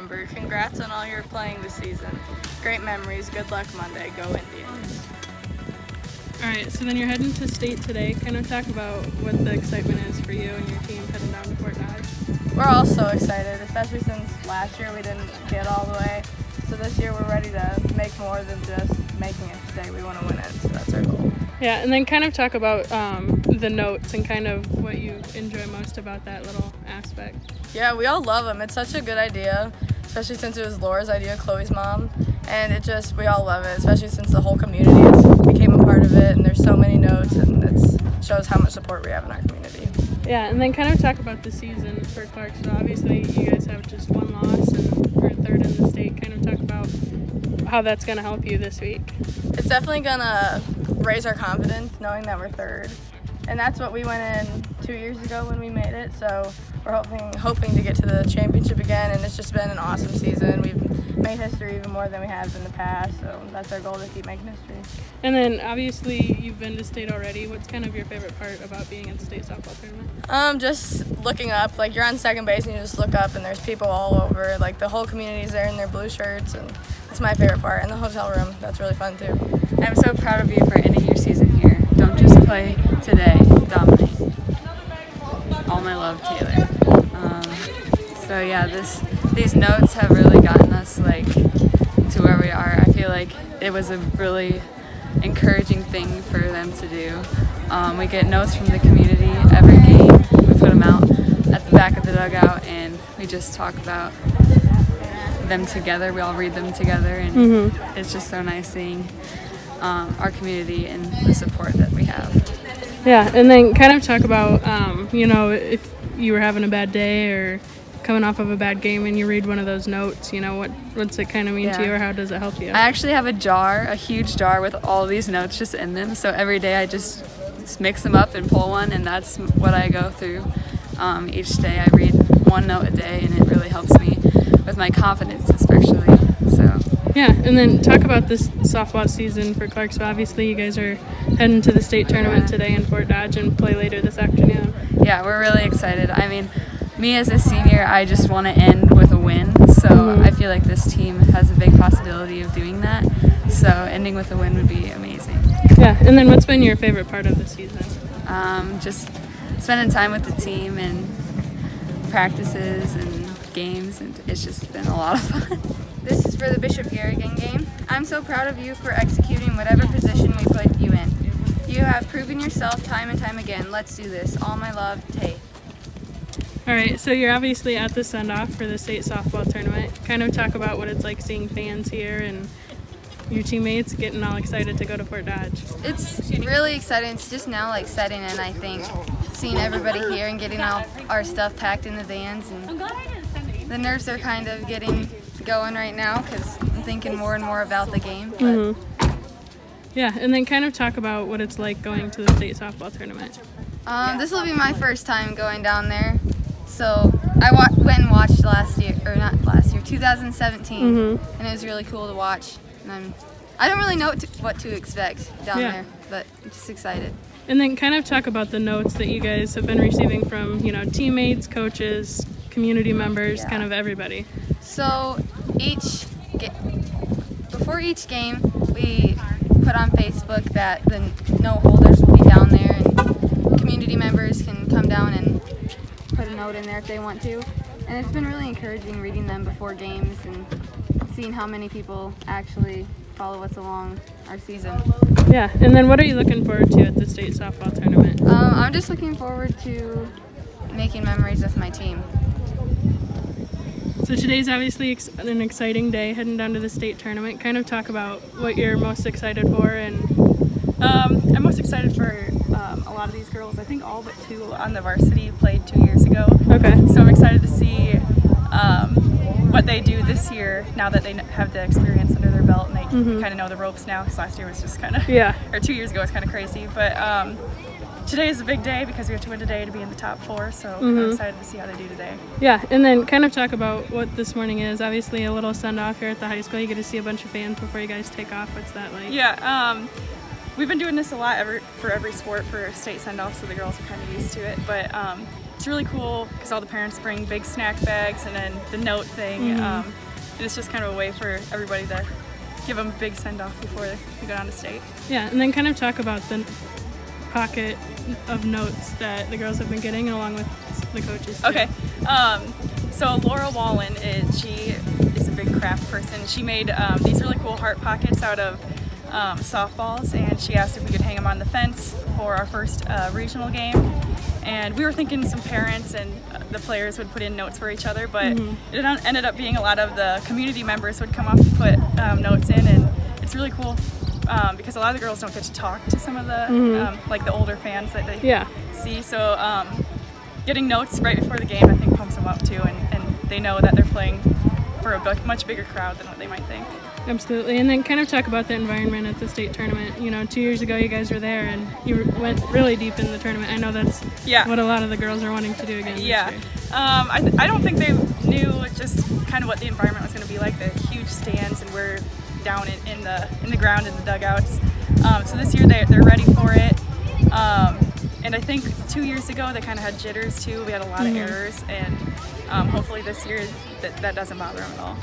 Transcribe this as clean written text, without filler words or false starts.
member. Congrats on all your playing this season. Great memories. Good luck Monday. Go Indians. All right, so then you're heading to state today. Kind of talk about what the excitement is for you and your team heading down to Fort Dodge. We're all so excited, especially since last year we didn't get all the way. So this year we're ready to make more than just making it to state. We want to win it, so that's our goal. Yeah, and then kind of talk about the notes and kind of what you enjoy most about that little aspect. Yeah, we all love them. It's such a good idea, especially since it was Laura's idea, Chloe's mom. And we all love it, especially since the whole community became a part of it, and there's so many notes, and it shows how much support we have in our community. Yeah, and then kind of talk about the season for Clarksville. Obviously, you guys have just one loss and are third in the state. Kind of talk about how that's going to help you this week. It's definitely going to raise our confidence knowing that we're third. And that's what we went in 2 years ago when we made it. So we're hoping to get to the championship again, and it's just been an awesome season. We've made history even more than we have in the past, so that's our goal, to keep making history. And then obviously you've been to state already. What's kind of your favorite part about being at the state softball tournament? Just looking up. Like, you're on second base and you just look up and there's people all over. Like, the whole community's there in their blue shirts, and that's my favorite part. And the hotel room, that's really fun too. I'm so proud of you for ending your season here. Don't just play today, dominate. All my love, Taylor. So yeah, these notes have really gotten us to where we are. I feel like it was a really encouraging thing for them to do. We get notes from the community every game. We put them out at the back of the dugout, and we just talk about them together. We all read them together, and it's just so nice seeing our community and the support that we have. Yeah, and then kind of talk about, if you were having a bad day or coming off of a bad game and you read one of those notes, what's it kind of mean to you, or how does it help you? I actually have a huge jar with all these notes just in them. So every day I just mix them up and pull one, and that's what I go through. Each day I read one note a day, and it really helps me with my confidence, especially. So. Yeah, and then talk about this softball season for Clarksville. Obviously, you guys are heading to the state tournament today in Fort Dodge and play later this afternoon. Yeah, we're really excited. I mean, me as a senior, I just want to end with a win. So I feel like this team has a big possibility of doing that. So ending with a win would be amazing. Yeah, and then what's been your favorite part of the season? Just spending time with the team and practices and games, and it's just been a lot of fun. This is for the Bishop Garrigan game. I'm so proud of you for executing whatever position we put you in. You have proven yourself time and time again. Let's do this. All my love, Tay. All right, so you're obviously at the send-off for the state softball tournament. Kind of talk about what it's like seeing fans here and your teammates getting all excited to go to Fort Dodge. It's really exciting. It's just now setting in, I think. Seeing everybody here and getting all our stuff packed in the vans. And the nerves are kind of getting going right now because I'm thinking more and more about the game. But Yeah, and then kind of talk about what it's like going to the state softball tournament. This will be my first time going down there. So I went and watched 2017, and it was really cool to watch. And I don't really know what to expect down there, but I'm just excited. And then kind of talk about the notes that you guys have been receiving from, teammates, coaches, community members, kind of everybody. So before each game, we put on Facebook that the note holders will be down there, and community members can come down and put a note in there if they want to. And it's been really encouraging reading them before games and seeing how many people actually follow us along our season. Yeah, and then what are you looking forward to at the state softball tournament? I'm just looking forward to making memories with my team. So today's obviously an exciting day heading down to the state tournament. Kind of talk about what you're most excited for. And I'm most excited for a lot of these girls. I think all but two on the varsity played 2 years ago. Okay. So I'm excited to see what they do this year now that they have the experience under their belt and they kind of know the ropes now, because last year was just kind of, or 2 years ago was kind of crazy. But today is a big day because we have to win today to be in the top 4, so I'm excited to see how they do today. Yeah, and then kind of talk about what this morning is. Obviously a little send-off here at the high school. You get to see a bunch of fans before you guys take off. What's that like? Yeah, we've been doing this a lot for every sport for state send-off, so the girls are kind of used to it. But it's really cool because all the parents bring big snack bags and then the note thing. And it's just kind of a way for everybody to give them a big send-off before they go down to state. Yeah, and then kind of talk about the pocket of notes that the girls have been getting along with the coaches too. Okay. So Laura Wallen, she is a big craft person. She made these really cool heart pockets out of softballs, and she asked if we could hang them on the fence for our first regional game. And we were thinking some parents and the players would put in notes for each other, but it ended up being a lot of the community members would come up and put notes in, and it's really cool because a lot of the girls don't get to talk to some of the like the older fans that they see. So getting notes right before the game, I think, pumps them up too, and they know that they're playing for a much bigger crowd than what they might think. Absolutely. And then kind of talk about the environment at the state tournament. 2 years ago you guys were there and you went really deep in the tournament. I know that's what a lot of the girls are wanting to do again this year. I don't think they knew just kind of what the environment was going to be like, the huge stands, and we're down in the ground in the dugouts. So this year they're ready for it. And I think 2 years ago they kind of had jitters too. We had a lot of errors, and hopefully this year that doesn't bother them at all.